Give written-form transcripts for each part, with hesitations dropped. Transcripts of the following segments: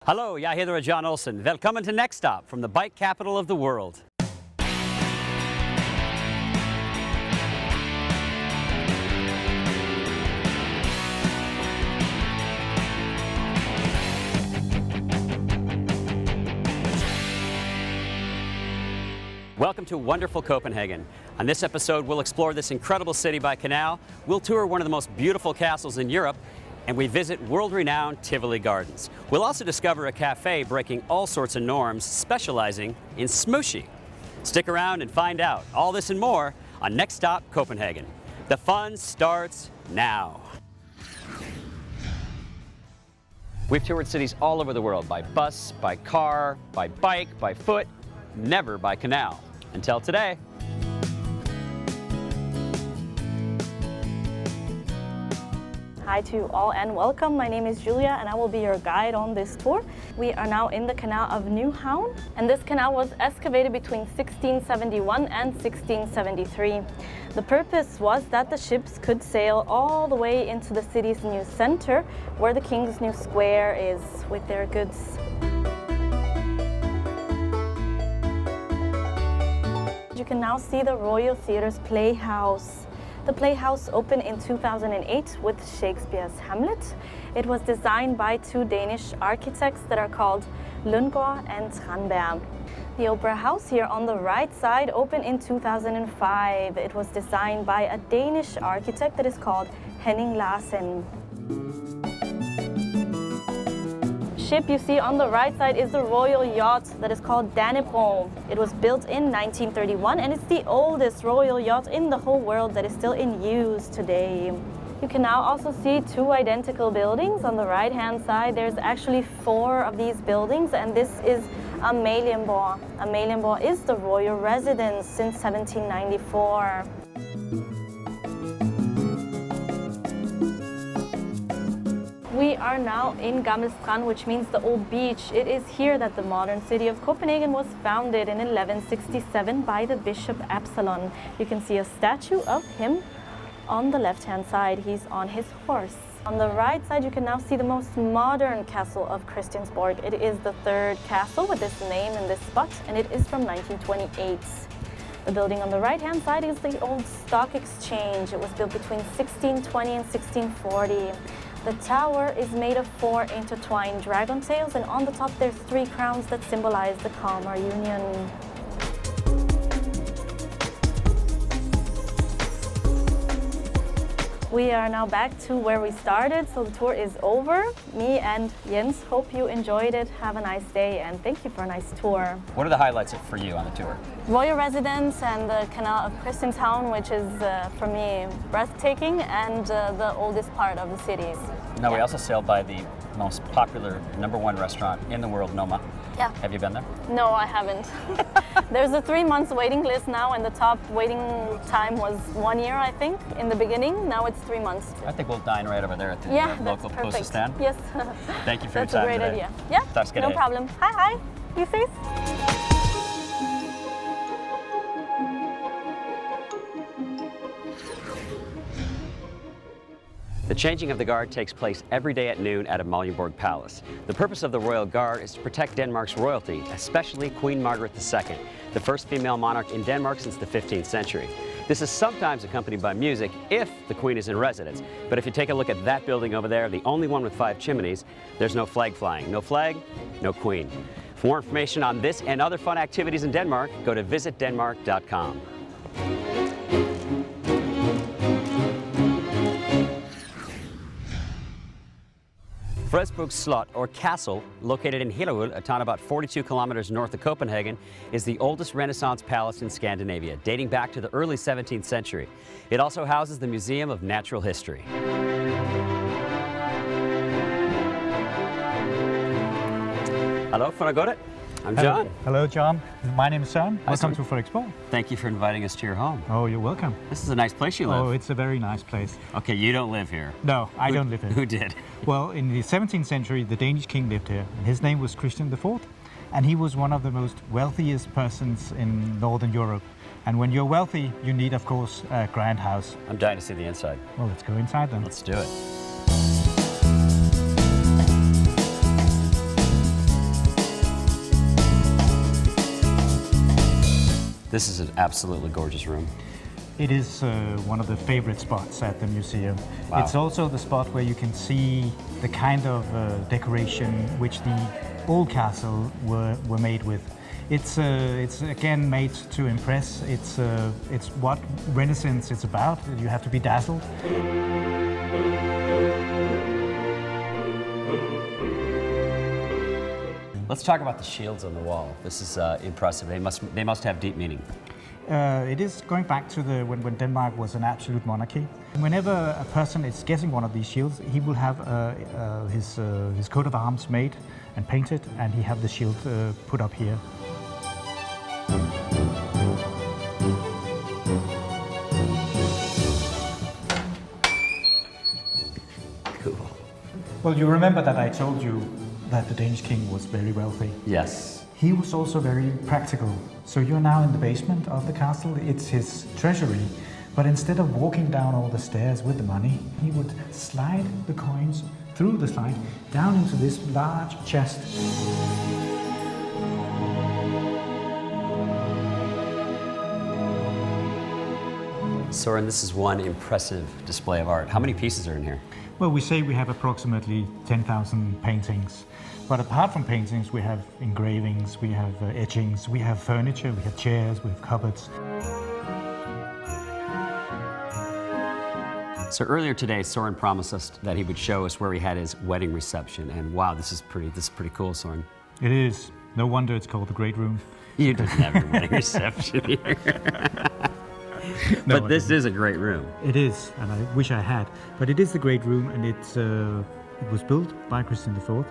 Hallo, jeg heter John Olsen. Velkommen to Next Stop from the bike capital of the world. Welcome to wonderful Copenhagen. On this episode, we'll explore this incredible city by canal, we'll tour one of the most beautiful castles in Europe, and we visit world-renowned Tivoli Gardens. We'll also discover a cafe breaking all sorts of norms, specializing in smooshie. Stick around and find out all this and more on Next Stop Copenhagen. The fun starts now. We've toured cities all over the world by bus, by car, by bike, by foot, never by canal. Until today. Hi to you all and welcome. My name is Julia and I will be your guide on this tour. We are now in the Canal of New House, and this canal was excavated between 1671 and 1673. The purpose was that the ships could sail all the way into the city's new center, where the King's New Square is, with their goods. You can now see the Royal Theatre's Playhouse. The Playhouse opened in 2008 with Shakespeare's Hamlet. It was designed by two Danish architects that are called Lundgaard and Tranberg. The Opera House here on the right side opened in 2005. It was designed by a Danish architect that is called Henning Larsen. Ship you see on the right side is the royal yacht that is called Dannebroge. It was built in 1931 and it's the oldest royal yacht in the whole world that is still in use today. You can now also see two identical buildings. On the right hand side there's actually 4 of these buildings, and this is Amalienborg. Amalienborg is the royal residence since 1794. We are now in Gammel Strand, which means the old beach. It is here that the modern city of Copenhagen was founded in 1167 by the Bishop Absalon. You can see a statue of him on the left-hand side. He's on his horse. On the right side, you can now see the most modern castle of Christiansborg. It is the 3rd castle with this name in this spot, and it is from 1928. The building on the right-hand side is the old stock exchange. It was built between 1620 and 1640. The tower is made of 4 intertwined dragon tails, and on the top there's 3 crowns that symbolize the Kalmar Union. We are now back to where we started, so the tour is over. Me and Jens hope you enjoyed it. Have a nice day and thank you for a nice tour. What are the highlights for you on the tour? Royal Residence and the Canal of Christianshavn, which is for me breathtaking, and the oldest part of the city. Now, we also sailed by the most popular #1 restaurant in the world, Noma. Yeah. Have you been there? No, I haven't. There's a 3-month waiting list now, and the top waiting time was 1 year, I think, in the beginning. Now it's 3 months. I think we'll dine right over there at the local postal stand. Yes. Thank you for your That's time a great today. idea. Yeah, no problem. Hi. You safe? The changing of the guard takes place every day at noon at Amalienborg Palace. The purpose of the Royal Guard is to protect Denmark's royalty, especially Queen Margaret II, the first female monarch in Denmark since the 15th century. This is sometimes accompanied by music if the Queen is in residence. But if you take a look at that building over there, the only one with 5 chimneys, there's no flag flying. No flag, no Queen. For more information on this and other fun activities in Denmark, go to visitdenmark.com. Frederiksborg Slot, or Castle, located in Hillerød, a town about 42 kilometers north of Copenhagen, is the oldest Renaissance palace in Scandinavia, dating back to the early 17th century. It also houses the Museum of Natural History. Hello, Frederiksborg. I'm John. Hello, John. My name is Søren. Welcome to Frederiksborg. Thank you for inviting us to your home. Oh, you're welcome. This is a nice place you live. Oh, it's a very nice place. Okay, you don't live here. No, I don't live here. Who did? Well, in the 17th century, the Danish king lived here. And his name was Christian IV, and he was one of the most wealthiest persons in Northern Europe. And when you're wealthy, you need, of course, a grand house. I'm dying to see the inside. Well, let's go inside then. Let's do it. This is an absolutely gorgeous room. It is one of the favorite spots at the museum. Wow. It's also the spot where you can see the kind of decoration which the old castle were made with. It's again made to impress. It's what Renaissance is about. You have to be dazzled. Let's talk about the shields on the wall. This is impressive. They must have deep meaning. It is going back to when Denmark was an absolute monarchy. Whenever a person is getting one of these shields, he will have his coat of arms made and painted, and he have the shield put up here. Cool. Well, you remember that I told you that the Danish king was very wealthy. Yes. He was also very practical. So you're now in the basement of the castle. It's his treasury. But instead of walking down all the stairs with the money, he would slide the coins through the slide down into this large chest. Søren, this is one impressive display of art. How many pieces are in here? Well, we say we have approximately 10,000 paintings. But apart from paintings, we have engravings, we have etchings, we have furniture, we have chairs, we have cupboards. So earlier today, Søren promised us that he would show us where he had his wedding reception. And wow, this is pretty cool, Søren. It is. No wonder it's called the Great Room. You didn't have your wedding reception here. No, but this is a great room. It is, and I wish I had. But it is the Great Room, and it was built by Christian IV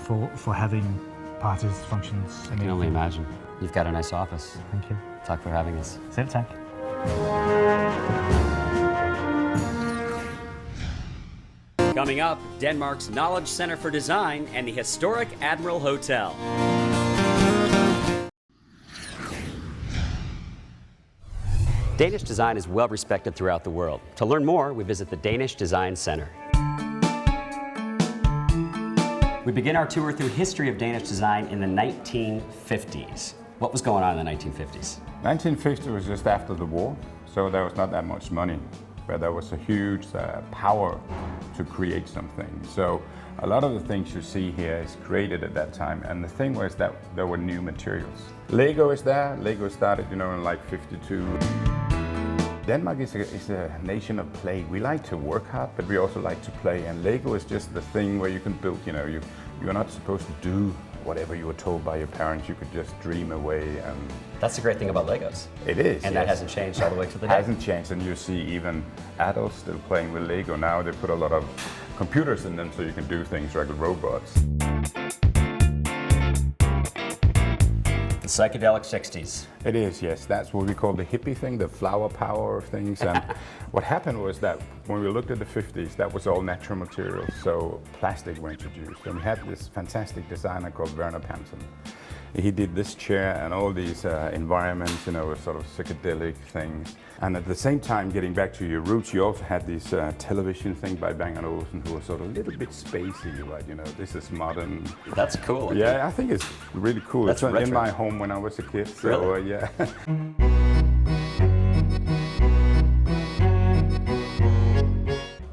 for having parties, functions. I can only imagine. You've got a nice office. Thank you. Tak for having us. Selv tak. Coming up, Denmark's Knowledge Center for Design and the historic Admiral Hotel. Danish design is well respected throughout the world. To learn more, we visit the Danish Design Center. We begin our tour through history of Danish design in the 1950s. What was going on in the 1950s? 1950 was just after the war, so there was not that much money, but there was a huge power to create something. So a lot of the things you see here is created at that time, and the thing was that there were new materials. Lego is there. Lego started, in like 52. Denmark is a nation of play. We like to work hard, but we also like to play. And Lego is just the thing where you can build. You're not supposed to do whatever you were told by your parents. You could just dream away. And that's the great thing about Legos. It is, and yes. That hasn't changed all the way to the day. Hasn't changed, and you see even adults still playing with Lego now. They put a lot of computers in them so you can do things like robots. The psychedelic 60s. It is, yes. That's what we call the hippie thing, the flower power of things. And what happened was that when we looked at the 50s, that was all natural materials. So plastic were introduced. And we had this fantastic designer called Werner Panton. He did this chair and all these environments, sort of psychedelic things. And at the same time, getting back to your roots, you also had this television thing by Bang & Olufsen, who was sort of a little bit spacey, right? This is modern. That's cool. Yeah, I think it's really cool. That's it's retro. in my home when I was a kid. So, really? Yeah.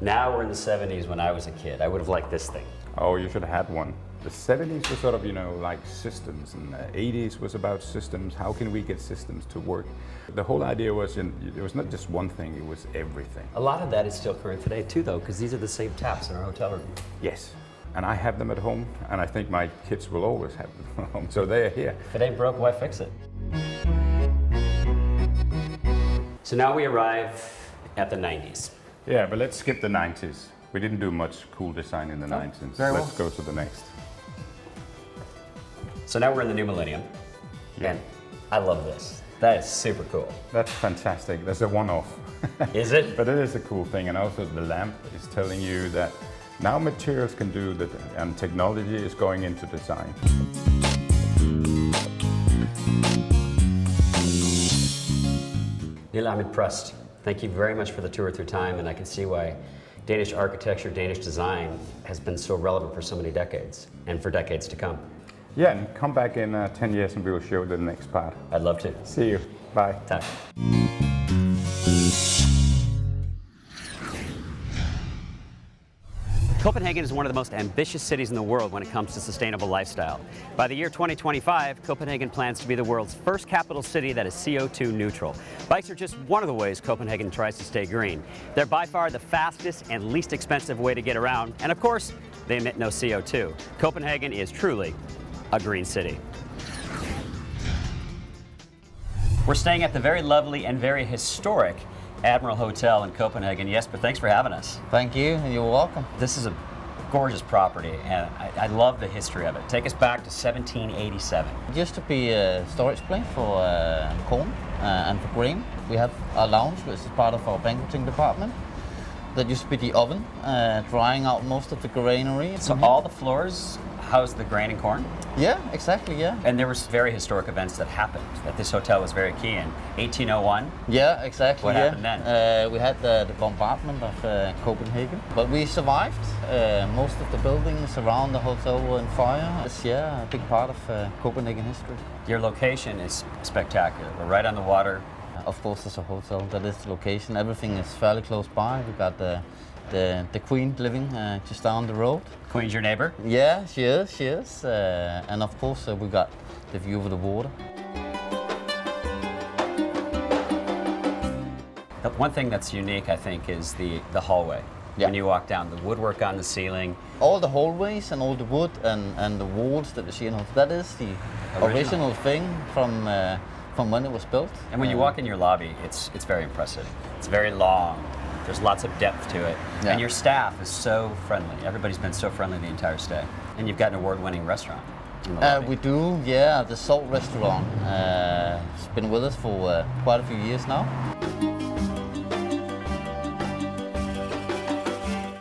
Now we're in the 70s. When I was a kid, I would have liked this thing. Oh, you should have had one. The 70s was sort of, like systems, and the 80s was about systems. How can we get systems to work? The whole idea was, it was not just one thing, it was everything. A lot of that is still current today too, though, because these are the same taps in our hotel room. Yes, and I have them at home, and I think my kids will always have them at home, so they are here. If it ain't broke, why fix it? So now we arrive at the 90s. Yeah, but let's skip the 90s. We didn't do much cool design in the 90s. Very well. Let's go to the next. So now we're in the new millennium, and I love this. That is super cool. That's fantastic. That's a one-off. Is it? But it is a cool thing, and also the lamp is telling you that now materials can do that, and technology is going into design. Neil, I'm impressed. Thank you very much for the tour through time, and I can see why Danish architecture, Danish design has been so relevant for so many decades, and for decades to come. Yeah, and come back in 10 years and we will show the next part. I'd love to. See you. Bye. Tak. Copenhagen is one of the most ambitious cities in the world when it comes to sustainable lifestyle. By the year 2025, Copenhagen plans to be the world's first capital city that is CO2 neutral. Bikes are just one of the ways Copenhagen tries to stay green. They're by far the fastest and least expensive way to get around, and of course, they emit no CO2. Copenhagen is truly a green city. We're staying at the very lovely and very historic Admiral Hotel in Copenhagen. Jesper, thanks for having us. Thank you, and you're welcome. This is a gorgeous property, and I love the history of it. Take us back to 1787. It used to be a storage place for corn and for grain. We have a lounge, which is part of our banqueting department. That used to be the oven, drying out most of the granary. So all the floors house the grain and corn? Yeah, exactly, yeah. And there was very historic events that happened, that this hotel was very key in. 1801? Yeah, exactly. What happened then? We had the bombardment of Copenhagen, but we survived. Most of the buildings around the hotel were on fire. It's, yeah, a big part of Copenhagen history. Your location is spectacular. We're right on the water. Of course, it's a hotel. That is the location. Everything is fairly close by. We got the Queen living just down the road. Queen's your neighbor? Yeah, she is. She is. And of course, we got the view of the water. The one thing that's unique, I think, is the hallway. Yeah. When you walk down, the woodwork on the ceiling. All the hallways and all the wood and the walls that you see in the hotel, that is the original thing from when it was built. And when you walk in your lobby, it's very impressive. It's very long. There's lots of depth to it. Yeah. And your staff is so friendly. Everybody's been so friendly the entire stay. And you've got an award-winning restaurant in the lobby. We do, yeah, the Salt restaurant. It's been with us for quite a few years now.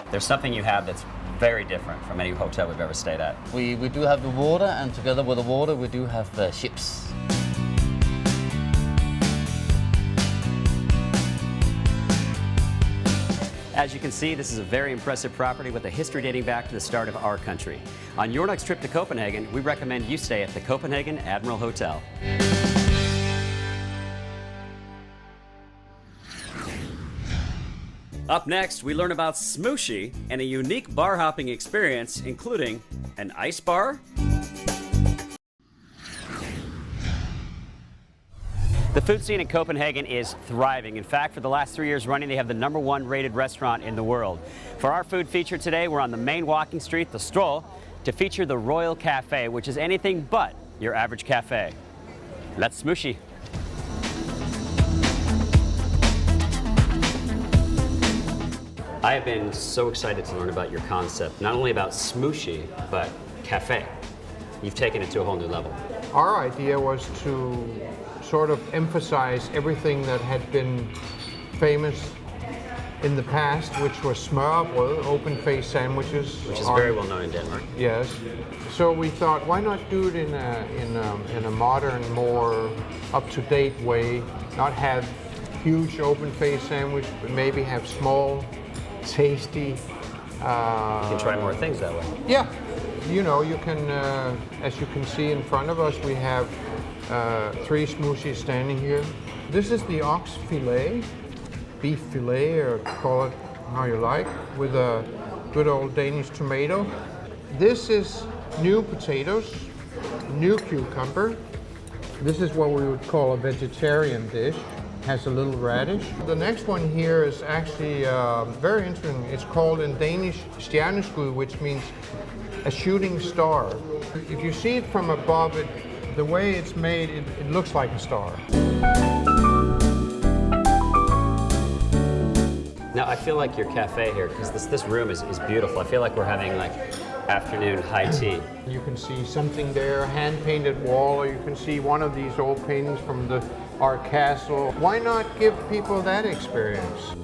There's something you have that's very different from any hotel we've ever stayed at. We do have the water, and together with the water we do have ships. As you can see, this is a very impressive property with a history dating back to the start of our country. On your next trip to Copenhagen, we recommend you stay at the Copenhagen Admiral Hotel. Up next, we learn about Smooshie and a unique bar hopping experience, including an ice bar, the food scene in Copenhagen is thriving. In fact, for the last 3 years running, they have the #1 rated restaurant in the world. For our food feature today, we're on the main walking street, the Stroll, to feature the Royal Cafe, which is anything but your average cafe. Let's smooshie. I have been so excited to learn about your concept, not only about smooshie, but cafe. You've taken it to a whole new level. Our idea was to sort of emphasize everything that had been famous in the past, which was smørrebrød, open-faced sandwiches. Which is very well known in Denmark. Yes. So we thought, why not do it in a modern, more up-to-date way? Not have huge open-faced sandwich, but maybe have small, tasty. You can try more things that way. Yeah. You know, you can, as you can see in front of us, we have 3 smoothies standing here. This is the ox fillet, beef fillet, or call it how you like, with a good old Danish tomato. This is new potatoes, new cucumber. This is what we would call a vegetarian dish. Has a little radish. The next one here is actually very interesting. It's called in Danish stjerneskud, which means a shooting star. If you see it from above, the way it's made, it looks like a star. Now I feel like your cafe here, because this room is beautiful. I feel like we're having like afternoon high tea. You can see something there, hand-painted wall, or you can see one of these old paintings from our castle. Why not give people that experience?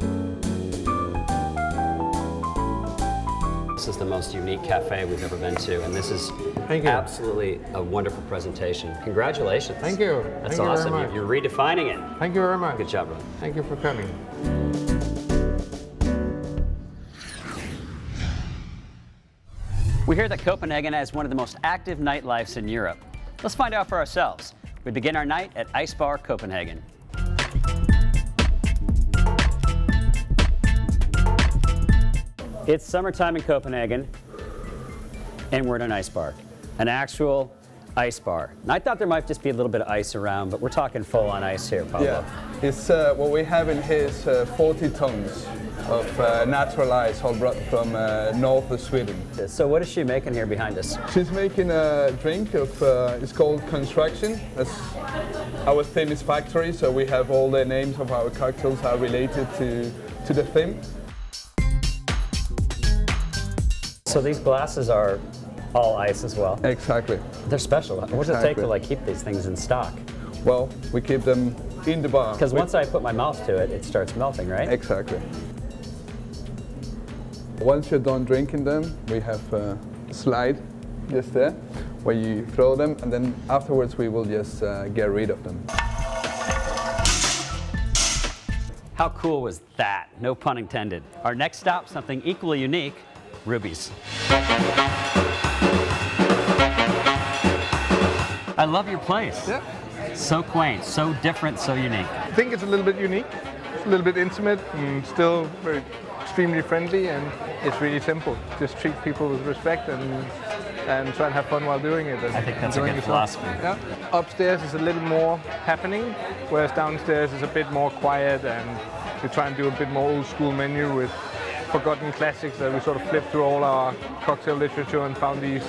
This is the most unique cafe we've ever been to, and this is absolutely a wonderful presentation. Congratulations. Thank you. That's Thank you awesome. very much. You're redefining it. Thank you very much. Good job, Ron. Thank you for coming. We hear that Copenhagen has one of the most active nightlifes in Europe. Let's find out for ourselves. We begin our night at Icebar Copenhagen. It's summertime in Copenhagen, and we're in an ice bar, an actual ice bar. And I thought there might just be a little bit of ice around, but we're talking full-on ice here, Pablo. Yeah, it's what we have in here is 40 tons of natural ice, all brought from north of Sweden. So what is she making here behind us? She's making a drink of, it's called Construction. That's our theme is factory, so we have all the names of our cocktails are related to the theme. So these glasses are all ice as well? Exactly. They're special. What does it take to like keep these things in stock? Well, we keep them in the bar. Because once I put my mouth to it, it starts melting, right? Exactly. Once you're done drinking them, we have a slide just there where you throw them, and then afterwards we will just get rid of them. How cool was that? No pun intended. Our next stop, something equally unique, rubies. I love your place. Yeah. So quaint, so different, so unique. I think it's a little bit unique, it's a little bit intimate, and still very extremely friendly, and it's really simple. Just treat people with respect and try and have fun while doing it. I think that's a good philosophy. Yeah. Upstairs is a little more happening, whereas downstairs is a bit more quiet, and we try and do a bit more old school menu with forgotten classics that we sort of flipped through all our cocktail literature and found these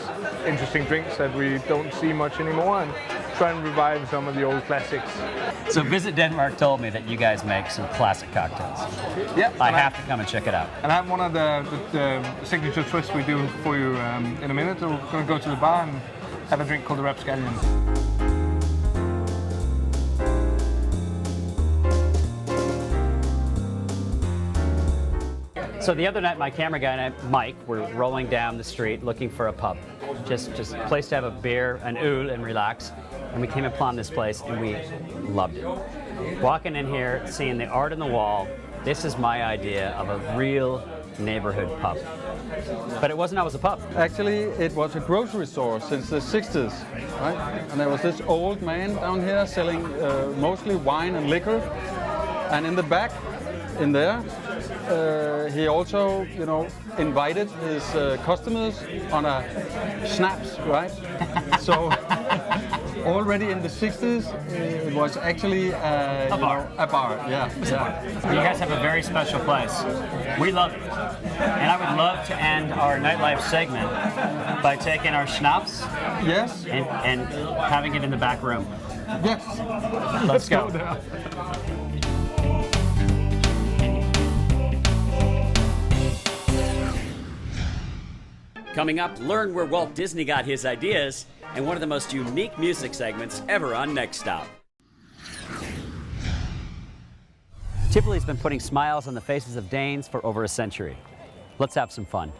interesting drinks that we don't see much anymore, and try and revive some of the old classics. So Visit Denmark told me that you guys make some classic cocktails. Yeah, I have to come and check it out. And I have one of the signature twists we do for you in a minute. So we're going to go to the bar and have a drink called the Rapscallion. So the other night, my camera guy and I, Mike, were rolling down the street looking for a pub. Just a place to have a beer, an ool, and relax. And we came upon this place, and we loved it. Walking in here, seeing the art on the wall, this is my idea of a real neighborhood pub. But it wasn't always a pub. Actually, it was a grocery store since the 60s, right? And there was this old man down here selling mostly wine and liquor. And in the back, in there, he also, invited his customers on a schnapps, right? So already in the 60s, it was actually a bar. Yeah. You guys have a very special place. We love it. And I would love to end our nightlife segment by taking our schnapps Yes. and having it in the back room. Yes. Let's go. Coming up, learn where Walt Disney got his ideas and one of the most unique music segments ever on Next Stop. Tivoli's been putting smiles on the faces of Danes for over a century. Let's have some fun.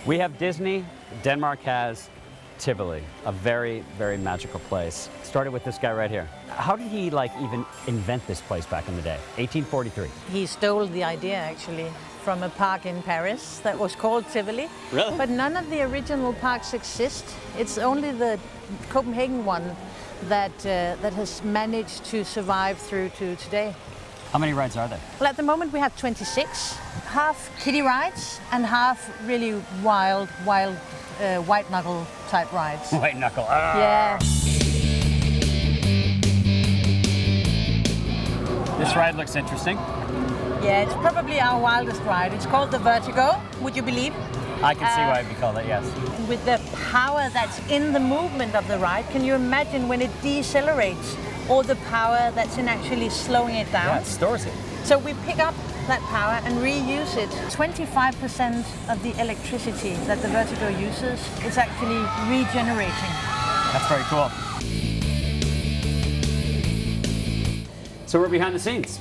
We have Disney, Denmark has Tivoli, a very, very magical place. Started with this guy right here. How did he even invent this place back in the day? 1843. He stole the idea actually from a park in Paris that was called Tivoli. Really? But none of the original parks exist. It's only the Copenhagen one that has managed to survive through to today. How many rides are there? Well, at the moment we have 26, half kiddie rides and half really wild white knuckle type rides. White knuckle. Ah. Yeah. This ride looks interesting. Yeah, it's probably our wildest ride. It's called the Vertigo, would you believe? I can see why we call it, yes. With the power that's in the movement of the ride, can you imagine when it decelerates, all the power that's in actually slowing it down? Yeah, it stores it. So we pick up that power and reuse it. 25% of the electricity that the Vertigo uses is actually regenerating. That's very cool. So we're behind the scenes.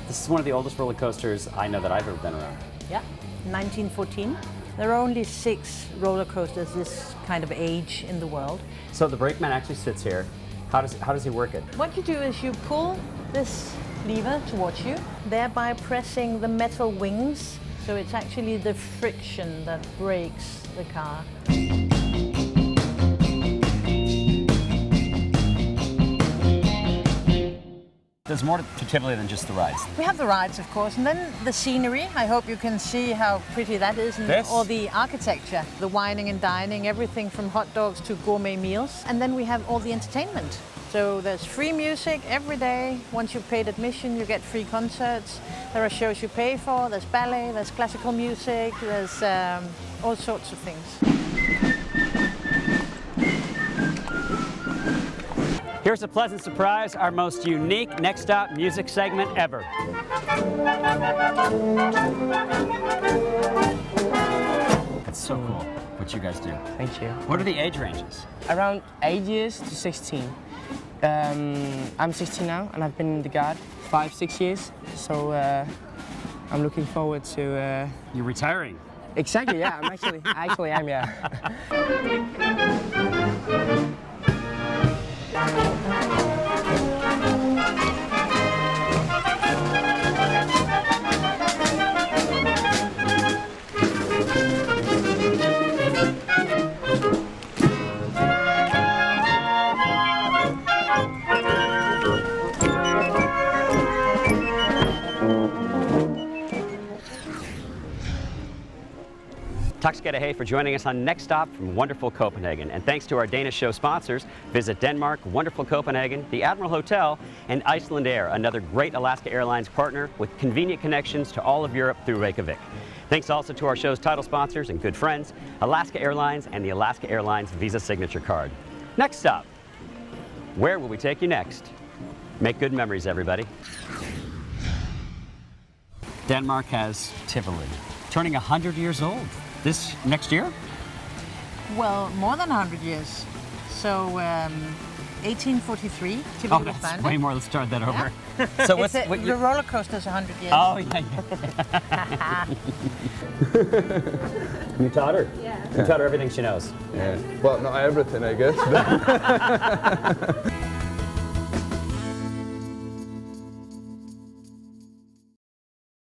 This is one of the oldest roller coasters I know that I've ever been around. Yeah, 1914. There are only 6 roller coasters this kind of age in the world. So the brakeman actually sits here. How does he work it? What you do is you pull this lever towards you, thereby pressing the metal wings So it's actually the friction that breaks the car. There's more to Tivoli than just the rides. We have the rides, of course, and then the scenery. I hope you can see how pretty that is, and all the architecture, the wining and dining, everything from hot dogs to gourmet meals. And then we have all the entertainment. So there's free music every day. Once you've paid admission, you get free concerts. There are shows you pay for. There's ballet, there's classical music, there's all sorts of things. Here's a pleasant surprise, our most unique Next Stop music segment ever. It's so cool what you guys do. Thank you. What are the age ranges? Around 8 years to 16. I'm 16 now, and I've been in the Guard 5-6 years. So I'm looking forward to. You're retiring. Exactly. Yeah. I'm actually am. Yeah. Tack ska du hej for joining us on Next Stop from wonderful Copenhagen. And thanks to our Danish show sponsors, Visit Denmark, wonderful Copenhagen, the Admiral Hotel, and Iceland Air, another great Alaska Airlines partner with convenient connections to all of Europe through Reykjavik. Thanks also to our show's title sponsors and good friends, Alaska Airlines and the Alaska Airlines Visa Signature Card. Next stop, where will we take you next? Make good memories, everybody. Denmark has Tivoli, turning 100 years old. This next year? Well, more than 100 years. So 1843, Tivoli was that's founded. way more. Let's start that over. Yeah. So the roller coaster's 100 years. Oh, yeah. You taught her? Yeah. You taught her everything she knows. Yeah. Well, not everything, I guess.